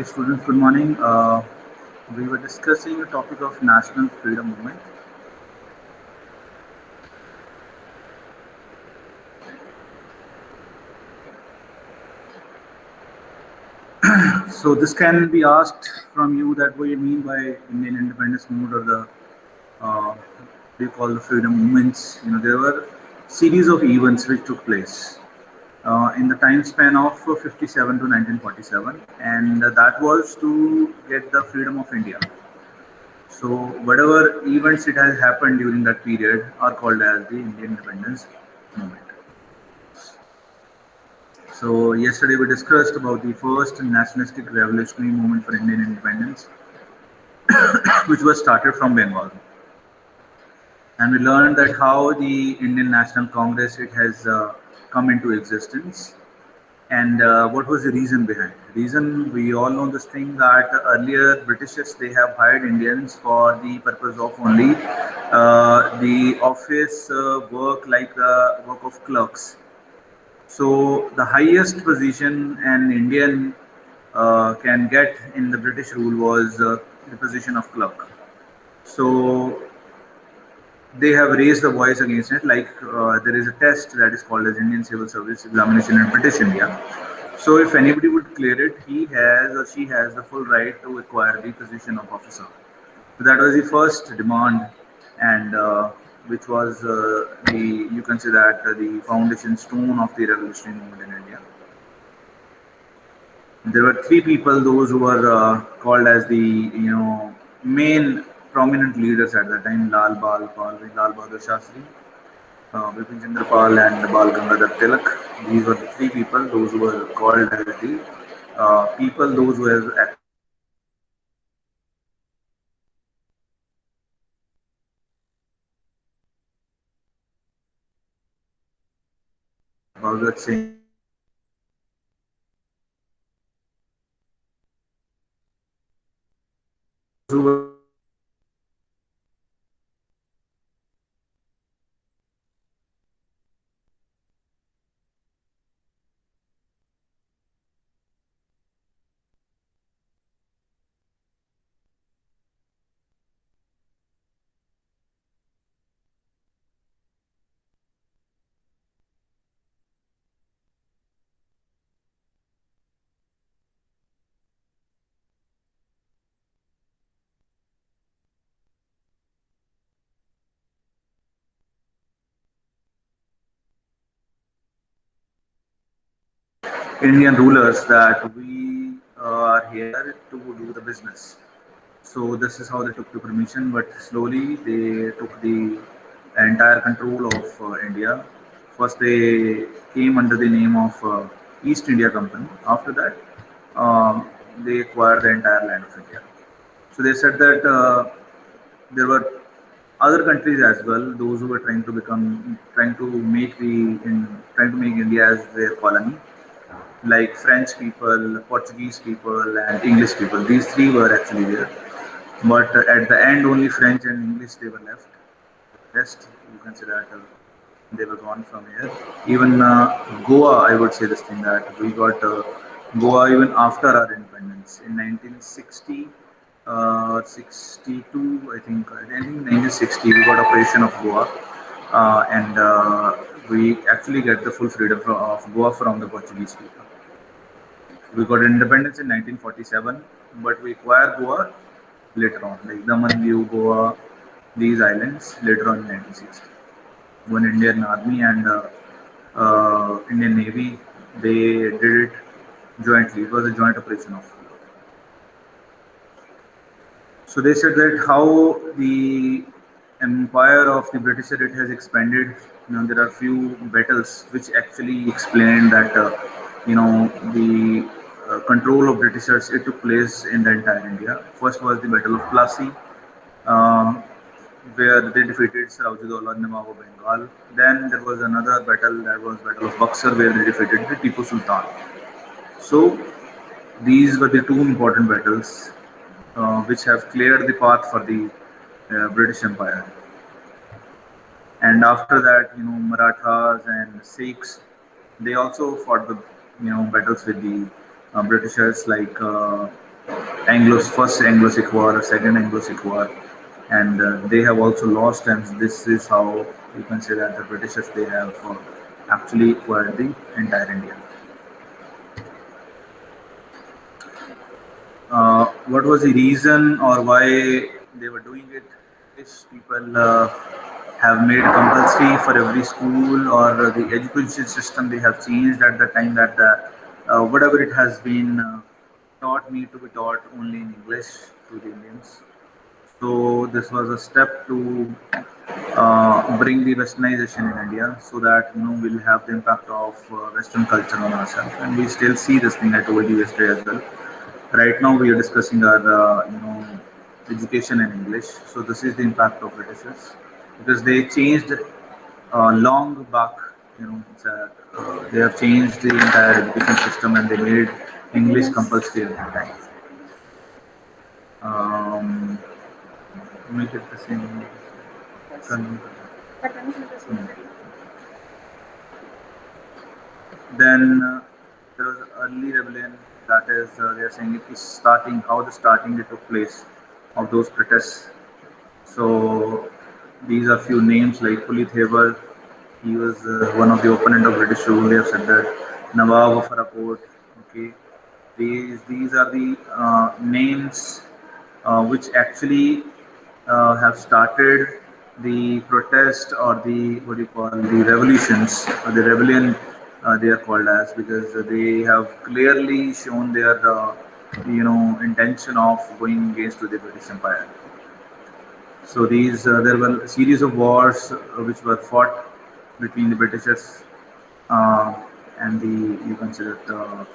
Students, good morning. We were discussing the topic of national freedom movement. So this can be asked from you that what you mean by Indian independence movement or the uh, we call the freedom movements. There were series of events which took place in the time span of 57 to 1947, and that was to get the freedom of India. So whatever events it has happened during that period are called as the Indian independence movement. So yesterday we discussed about the first nationalistic revolutionary movement for Indian independence, which was started from Bengal, and we learned that how the Indian National Congress it has come into existence, and what was the reason behind. The reason we all know this thing that earlier Britishers they have hired Indians for the purpose of only the office work like the work of clerks. So the highest position an Indian can get in the British rule was the position of clerk. So they have raised the voice against it. Like there is a test that is called as Indian Civil Service Examination in British India. So if anybody would clear it, he has or she has the full right to acquire the position of officer. So that was the first demand, and which was the you can say that the foundation stone of the revolutionary movement in India. There were three people, those who were called as the main prominent leaders at that time: Lal Bahadur Shastri, Bipin Chandra Pal, and Bal Gangadhar Tilak. These were the three people, those who were called as the people, those who have actually Bhagat Singh. Those who were Indian rulers that we are here to do the business. So this is how they took the permission, but slowly they took the entire control of India. First, they came under the name of East India Company. After that, they acquired the entire land of India. So they said that there were other countries as well, those who were trying to make trying to make India as their colony, like French people, Portuguese people, and English people. These three were actually there. But at the end, only French and English they were left. Rest, you can say that they were gone from here. Even Goa, I would say this thing that we got Goa even after our independence in 1960. 62, I think 1960, we got operation of Goa, and we actually get the full freedom of Goa from the Portuguese people. We got independence in 1947, but we acquired Goa later on, like Daman, Diu, Goa, these islands later on in 1960. When Indian Army and Indian Navy they did it jointly. It was a joint operation of. So they said that how the empire of the British it has expanded. There are few battles which actually explain that the control of Britishers it took place in the entire India. First was the Battle of Plassey, uh, where they defeated Sirajuddaulah Nawab of Bengal. Then there was another battle that was Battle of Buxar, where they defeated the Tipu Sultan. So these were the two important battles which have cleared the path for the British Empire. And after that, Marathas and Sikhs, they also fought the battles with the Britishers. Like First Anglo-Sikh War, Second Anglo-Sikh War, and they have also lost. And this is how you can say that the Britishers, they have actually acquired the entire India. What was the reason or why they were doing it? British people have made compulsory for every school, or the education system they have changed at the time that whatever it has been taught need to be taught only in English to the Indians. So this was a step to bring the westernization in India, so that we'll have the impact of Western culture on ourselves, and we still see this thing. I told you yesterday as well. Right now, we are discussing our education in English. So this is the impact of Britishers, because they changed long back. They have changed the entire education system, and they made English compulsory at that time. Um, make it the same. Then there was an early rebellion. That is, they are saying it is starting. How the starting it took place of those protests. So these are few names like Pulit Heber. He was one of the opponent of British rule. They have said that Nawab of Farakot. Okay, these are the names which actually have started the protest, or the what do you call, the revolutions, or the rebellion, they are called as, because they have clearly shown their intention of going against to the British Empire. So these there were a series of wars which were fought between the Britishers uh, and the, you consider the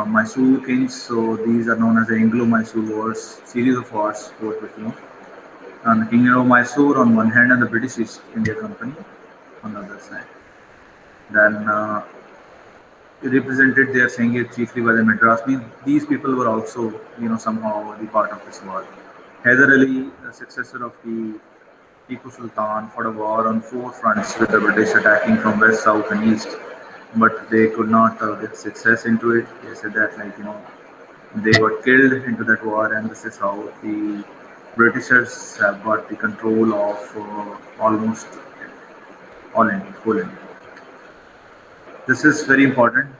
Mysore kings. So these are known as the Anglo-Mysore Wars, series of wars fought between and the Kingdom of Mysore on one hand, and the British East India Company on the other side. Then represented, they are saying it, chiefly by the Madras. Means these people were also, somehow the part of this war. Hyder Ali, the successor of the Tipu Sultan, fought a war on four fronts with the British attacking from west, south, and east. But they could not get success into it. They said that, they got killed into that war, and this is how the Britishers have got the control of almost all India, whole India. This is very important.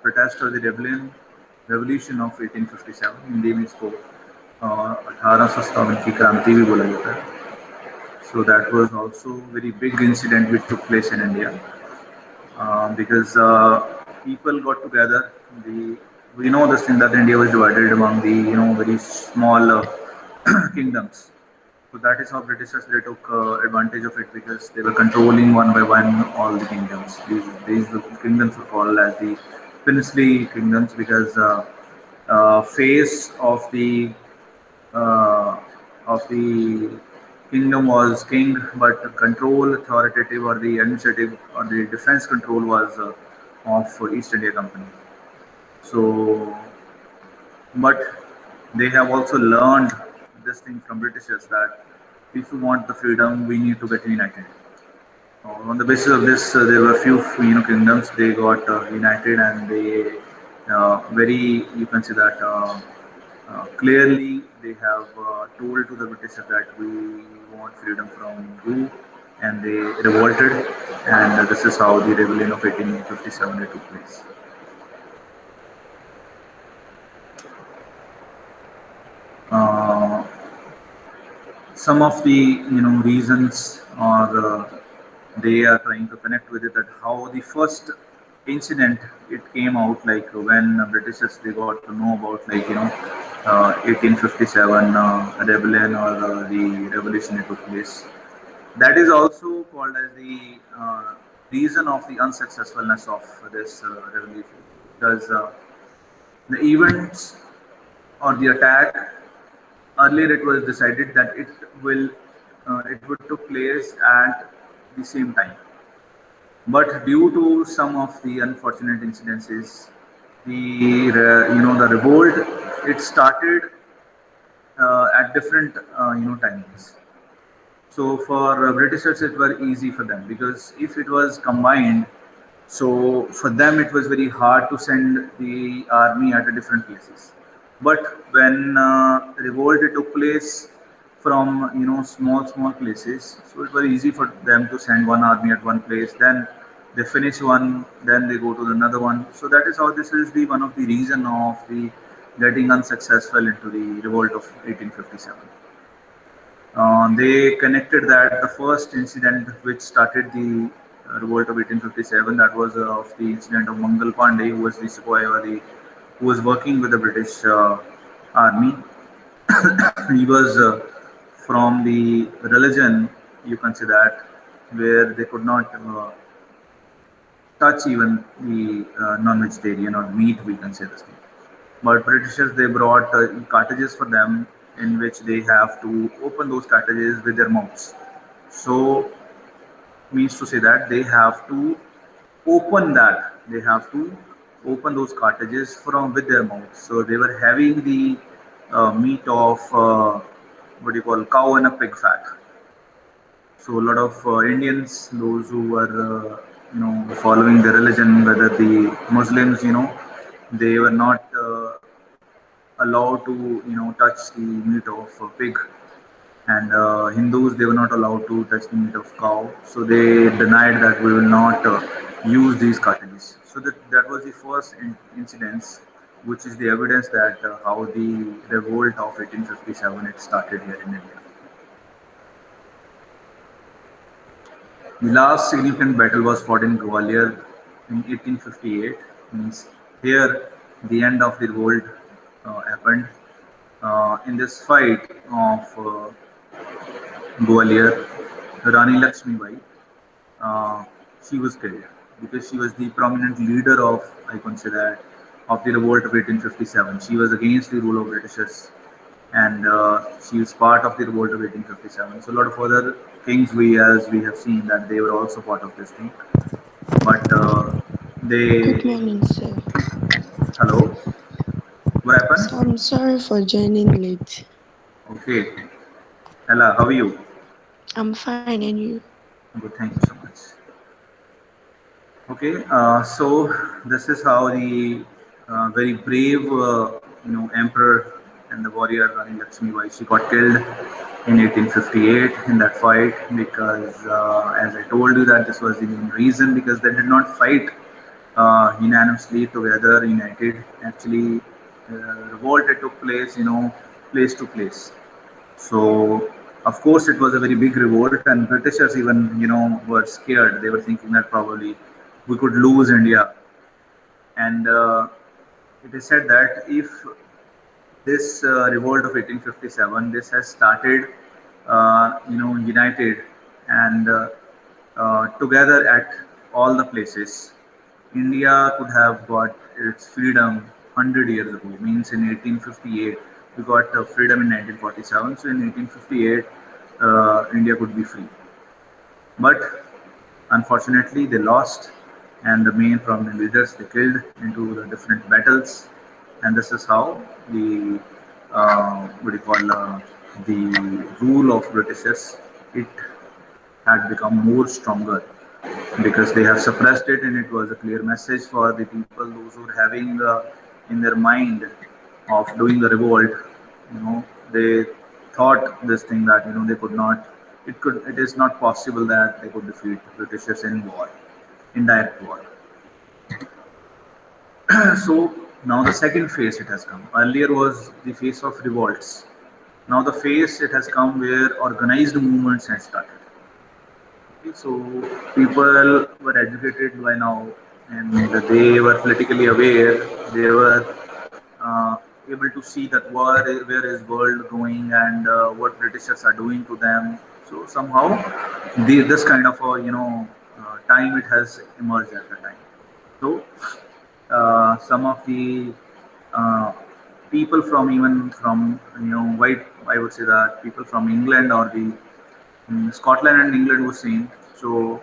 Protest or the rebellion, revolution of 1857, Hindi में इसको 1857 की क्रांति भी बोला जाता है. So that was also very big incident which took place in India, because people got together. We know this thing that India was divided among the very small kingdoms. So that is how Britishers, they took advantage of it, because they were controlling one by one all the kingdoms. These kingdoms were called as the princely kingdoms, because face uh, of the kingdom was king, but the control, authoritative, or the administrative, or the defense control was of East India Company. So, but they have also learned this thing from Britishers, that if we want the freedom, we need to get united. On the basis of this, there were few kingdoms. They got united, and they very, you can say that clearly they have told to the Britishers that we want freedom from you, and they revolted, and this is how the rebellion of 1857 took place. Uh, some of the reasons, or they are trying to connect with it, that how the first incident it came out, like when Britishers, they got to know about 1857 rebellion, or the revolution that took place. That is also called as the reason of the unsuccessfulness of this revolution, because the events or the attack, earlier it was decided that it would took place at the same time, but due to some of the unfortunate incidences, the revolt, it started at different timings. So for Britishers, it was easy for them, because if it was combined, so for them it was very hard to send the army at a different places. But when revolt it took place from small places, so it was easy for them to send one army at one place, then they finish one, then they go to another one. So that is how this is the one of the reason of the getting unsuccessful into the revolt of 1857. They connected that the first incident which started the revolt of 1857, that was of the incident of Mangal Pandey, who was the sepoy or the who was working with the British army. He was from the religion, you can say that, where they could not touch even the non-vegetarian or meat, we can say this thing. But Britishers, they brought cartridges for them in which they have to open those cartridges with their mouths. So means to say that they have to open that. They have to open those cartridges from with their mouths. So they were having the meat of what do you call cow and a pig fat. So a lot of Indians, those who were following the religion, whether the Muslims, they were not allowed to touch the meat of pig, and Hindus, they were not allowed to touch the meat of cow. So they denied that we will not use these cartridges. So that was the first incidence, which is the evidence that how the revolt of 1857 it started here in India. The last significant battle was fought in Gwalior in 1858. Means here the end of the revolt happened. In this fight of Gwalior, Rani Lakshmi Bai, uh, she was killed because she was the prominent leader of, I consider, of the revolt of 1857. She was against the rule of Britishers, and she was part of the revolt of 1857. So a lot of other kings, as we have seen, that they were also part of this thing. But Good they, morning, sir. hello, what happened? So I'm sorry for joining late. Okay, Ella, how are you? I'm fine, and you? Good, thank you so much. Okay, so this is how the very brave, emperor and the warrior Rani Lakshmi Bai, she got killed in 1858 in that fight because, as I told you, that this was the main reason because they did not fight unanimously together, united. Actually, revolt it took place, place to place. So, of course, it was a very big revolt, and Britishers even, were scared. They were thinking that probably we could lose India. And it is said that if this revolt of 1857, this has started, united and together at all the places, India could have got its freedom 100 years ago. Means in 1858, we got freedom in 1947. So in 1858, India could be free. But unfortunately, they lost, and the main prominent leaders they killed into the different battles, and this is how the what do you call the rule of Britishers it had become more stronger because they have suppressed it, and it was a clear message for the people those who were having in their mind of doing the revolt. They thought this thing that they could not. It is not possible that they could defeat Britishers in war, in direct war. So now the second phase it has come. Earlier was the phase of revolts. Now the phase it has come where organized movements have started. Okay, so people were educated by now, and they were politically aware. They were uh, able to see that where is world going and what Britishers are doing to them. So somehow, this kind of time it has emerged at the time. So some of the uh, people from even from white, I would say that people from England or the Scotland and England were seen. So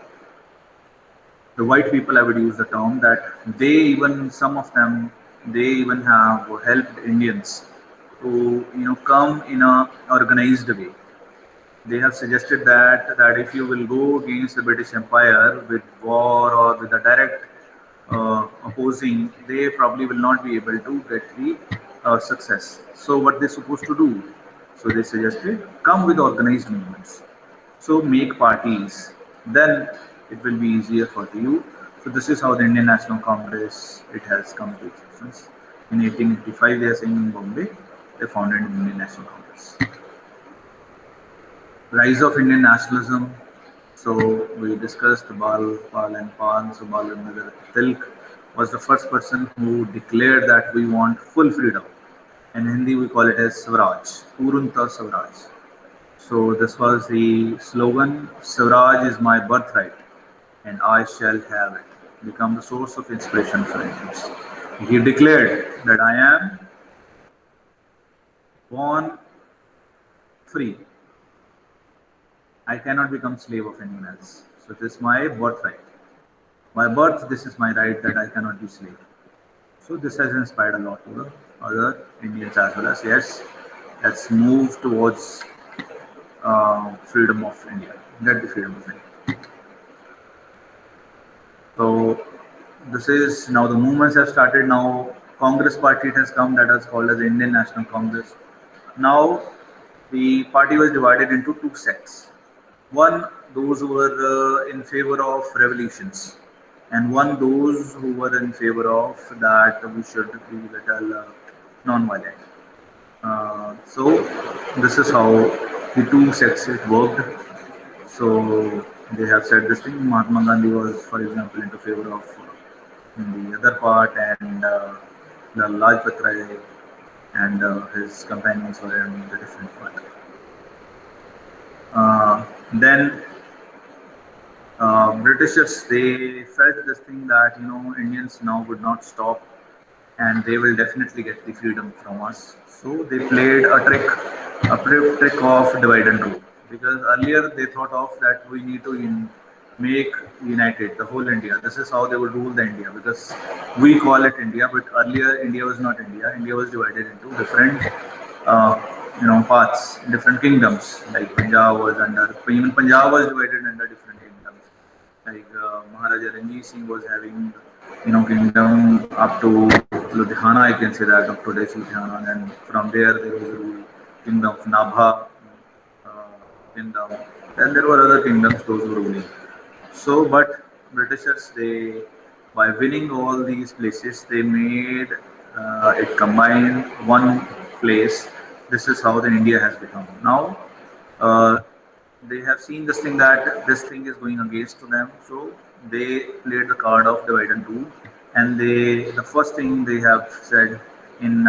the white people, I would use the term that they even some of them they even have helped Indians to come in a organized way. They have suggested that if you will go against the British Empire with war or with a direct opposing, they probably will not be able to get the success. So what they're supposed to do? So they suggested come with organized movements. So make parties. Then it will be easier for you. So this is how the Indian National Congress it has come to existence. In 1885, they are saying in Bombay, they founded the Indian National Congress. Rise of Indian nationalism. So we discussed Pal and Pal. So Bal Gangadhar Tilak was the first person who declared that we want full freedom. In Hindi, we call it as Swaraj, Purunta Swaraj. So this was the slogan, Swaraj is my birthright and I shall have it. Become the source of inspiration for Indians. He declared that I am born free. I cannot become slave of anyone else. So this is my birthright. By birth, this is my right that I cannot be slave. So this has inspired a lot to the other Indians as well as yes, let's move towards freedom of India. Get the freedom of India. So this is now the movements have started. Now Congress party has come that is called as the Indian National Congress. Now the party was divided into two sects. One, those who were in favor of revolutions, and one, those who were in favor of that we should be little non-violent. So this is how the two sects it worked. So they have said this thing. Mahatma Gandhi was, for example, into favor of the other part, and the Lajpat Rai and his companions were in the different part. Then Britishers they felt this thing that Indians now would not stop, and they will definitely get the freedom from us. So they played a trick of divide and rule. Because earlier they thought of that we need to make united the whole India. This is how they would rule the India because we call it India, but earlier India was not India. India was divided into different uh, parts, different kingdoms. Like Punjab was under even Punjab was divided under different kingdoms. Like Maharaja Ranjit Singh was having kingdom up to Ludhiana, I can say that up to today's Ludhiana, and from there was a rule kingdom of Nabha uh, kingdom. Then there were other kingdoms those were ruling. So, but Britishers they by winning all these places they made it combine one place. This is how the India has become now. Uh, they have seen this thing that this thing is going against to them, so they played the card of divide and rule. And the first thing they have said in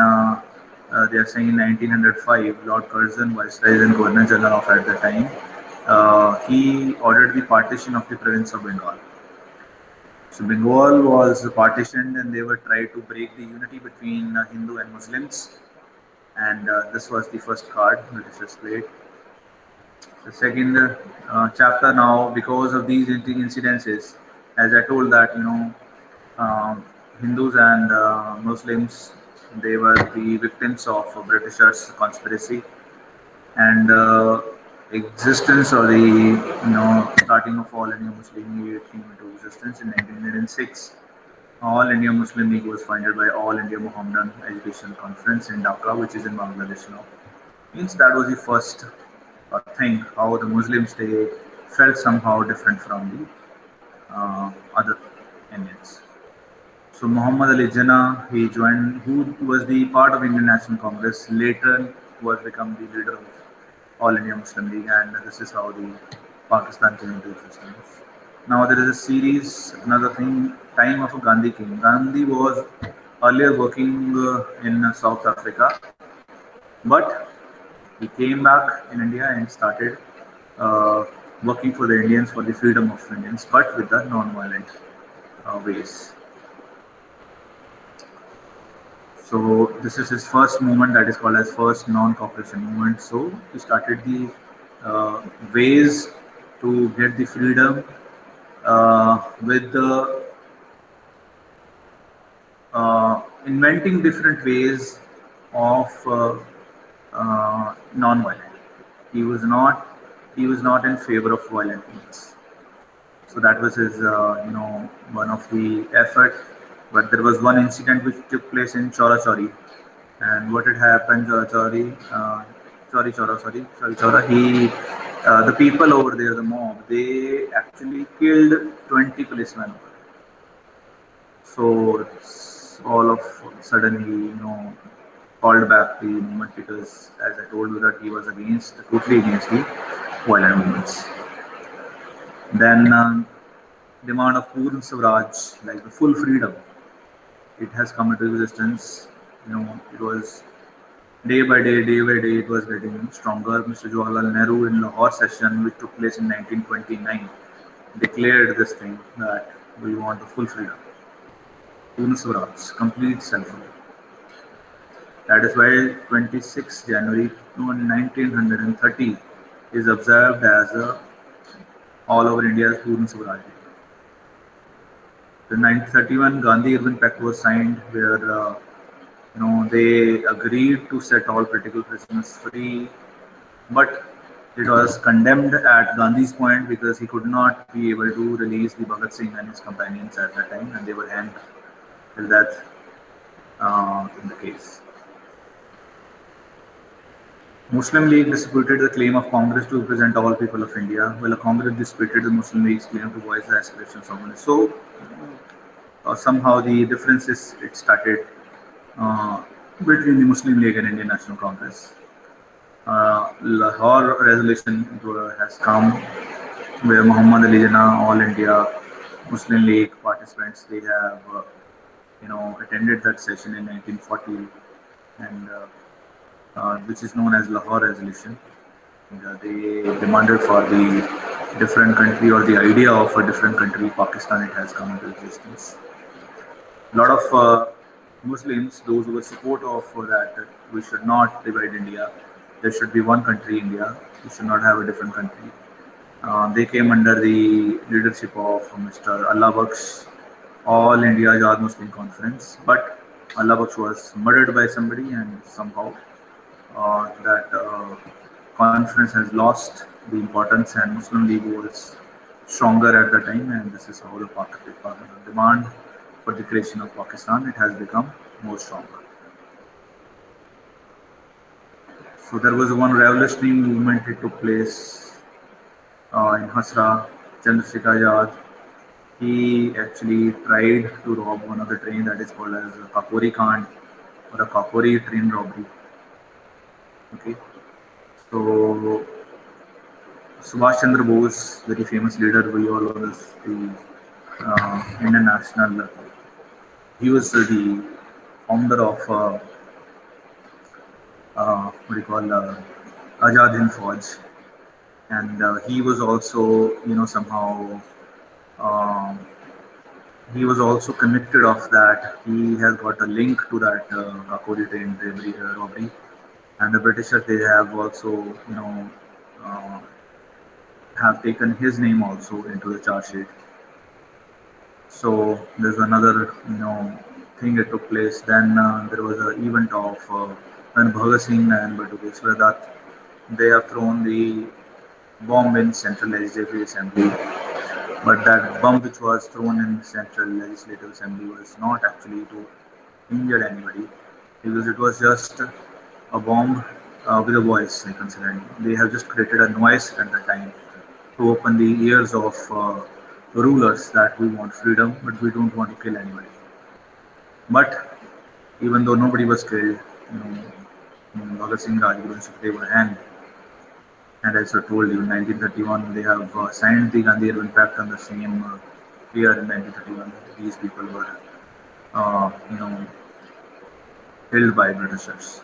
they are saying in 1905, Lord Curzon, Viceroy and Governor General of at the time, he ordered the partition of the province of Bengal. So Bengal was partitioned, and they were trying to break the unity between Hindu and Muslims. And this was the first card Britishers played. The second chapter now, because of these incidences, as I told that Hindus and Muslims they were the victims of Britishers' conspiracy, and existence or the starting of All India Muslim League came into existence in 1906. All India Muslim League was founded by All India Mohammedan Education Conference in Dhaka, which is in Bangladesh now. Means that was the first thing how the Muslims they felt somehow different from the other Indians. So Muhammad Ali Jinnah, he joined, who was the part of Indian National Congress, later was become the leader of All India Muslim League, and this is how the Pakistan came into existence. Now there is a series, another thing, time of a Gandhi king. Gandhi was earlier working in South Africa, but he came back in India and started uh, working for the Indians for the freedom of Indians, but with the non-violent ways. So this is his first movement that is called as first non-cooperation movement. So he started the ways to get the freedom with the inventing different ways of non-violent. He was not in favor of violent means. So that was his one of the effort. But there was one incident which took place in Chora Chori. And what had happened, Chora, the people over there, the mob, they actually killed 20 policemen. So all of a sudden called back the movement because, as I told you, that he was totally against the violent movements. Then demand of Purn Swaraj, like the full freedom, it has come into existence. It was day by day, it was getting stronger. Mr. Jawaharlal Nehru in Lahore session, which took place in 1929, declared this thing that we want the full freedom, Purn Swaraj, complete self-rule. That is why 26 January 1930 is observed as all over India's Purn Swaraj Day. The 1931 Gandhi Urban Pact was signed, where they agreed to set all political prisoners free, but it was condemned at Gandhi's point because he could not be able to release the Bhagat Singh and his companions at that time, and they were hanged till death in the case. Muslim League disputed the claim of Congress to represent all people of India, while the Congress disputed the Muslim League's claim to voice the aspirations of women. So somehow the differences it started uh, between the Muslim League and Indian National Congress. Lahore resolution has come where Muhammad Ali Jinnah, All India Muslim League participants, they have attended that session in 1940, and which is known as Lahore Resolution. And, they demanded for the different country, or the idea of a different country, Pakistan. It has come into existence. A lot of Muslims, those who were support of that we should not divide India, there should be one country, India. We should not have a different country. They came under the leadership of Mr. Allah Baksh, All India Azad Muslim Conference. But Allah Baksh was murdered by somebody, and somehow that conference has lost the importance, and Muslim League was stronger at the time, and this is how the demand for the creation of Pakistan, it has become more stronger. So there was one revolutionary movement, it took place in Hasra. Chandrasekhar Azad, he actually tried to rob one of the train, that is called as a Kakori Kand, or a Kakori train robbery. Okay, so Subhash Chandra Bose, very famous leader, we all know this, the Indian national. He was the founder of what do you call Azad Hind Fauj, and he was also, somehow um, he was also convicted of that. He has got a link to that Kakori train robbery, and the Britishers, they have also, uh, have taken his name also into the charge sheet. So there's another, thing that took place. Then there was an event of when Bhagat Singh and Batugeshwar Dutt, they have thrown the bomb in Central Legislative Assembly. But that bomb which was thrown in Central Legislative Assembly was not actually to injure anybody, because it was just a bomb with a voice, I consider. They have just created a noise at the time to open the ears of rulers that we want freedom, but we don't want to kill anybody. But even though nobody was killed, Bhagat Singh, Rajguru, they were hanged. And as I told you, in 1931, they have signed the Gandhi Urban Pact on the same year in 1931. These people were, killed by Britishers.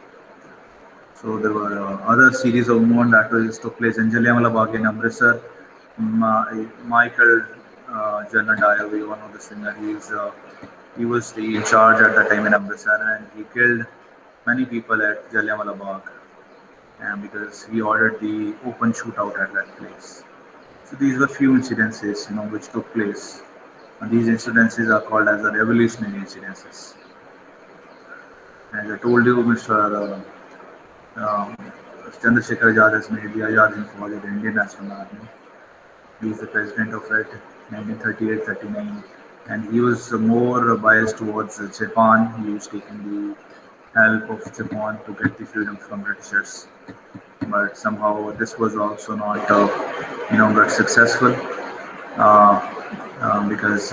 So there were other series of movements that took place in Jallianwala Bagh in Amritsar. Michael General Dyer, we all know this singer. He was the in charge at the time in Amritsar, and he killed many people at Jallianwala Bagh, and because he ordered the open shootout at that place. So these were few incidences, which took place. And these incidences are called as the revolutionary incidences. As I told you, Mr. Chandrasekhar Azad has made the Azad Hind Fauj, the Indian National Army. He is the president of it, 1938-39, and he was more biased towards Japan. He was taking the help of Japan to get the freedom from Britishers. But somehow this was also not, got successful because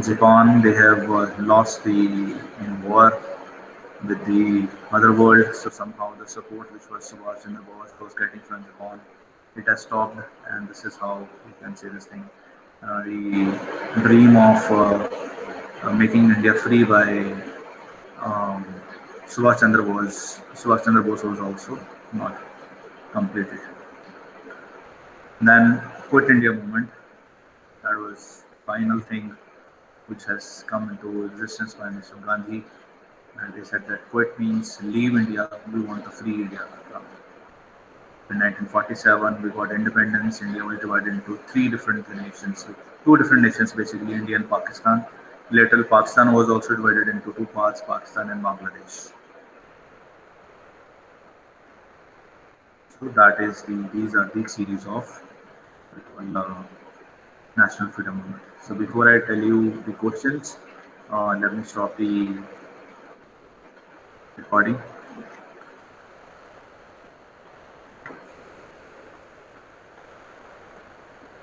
Japan, they have lost the in war with the other world. So somehow the support which was Subhash Chandra Bose was getting from Japan, it has stopped, and this is how you can say this thing. The dream of making India free by um, Subhash Chandra Bose was also not completed. Then Quit India movement, that was final thing which has come into existence by Mr. Gandhi, and they said that quit means leave India, we want a free India. In 1947, we got independence. India was divided into three different nations, two different nations basically, India and Pakistan. Later, Pakistan was also divided into two parts, Pakistan and Bangladesh. So that is these are the series of national freedom movement. So before I tell you the questions, let me stop the recording.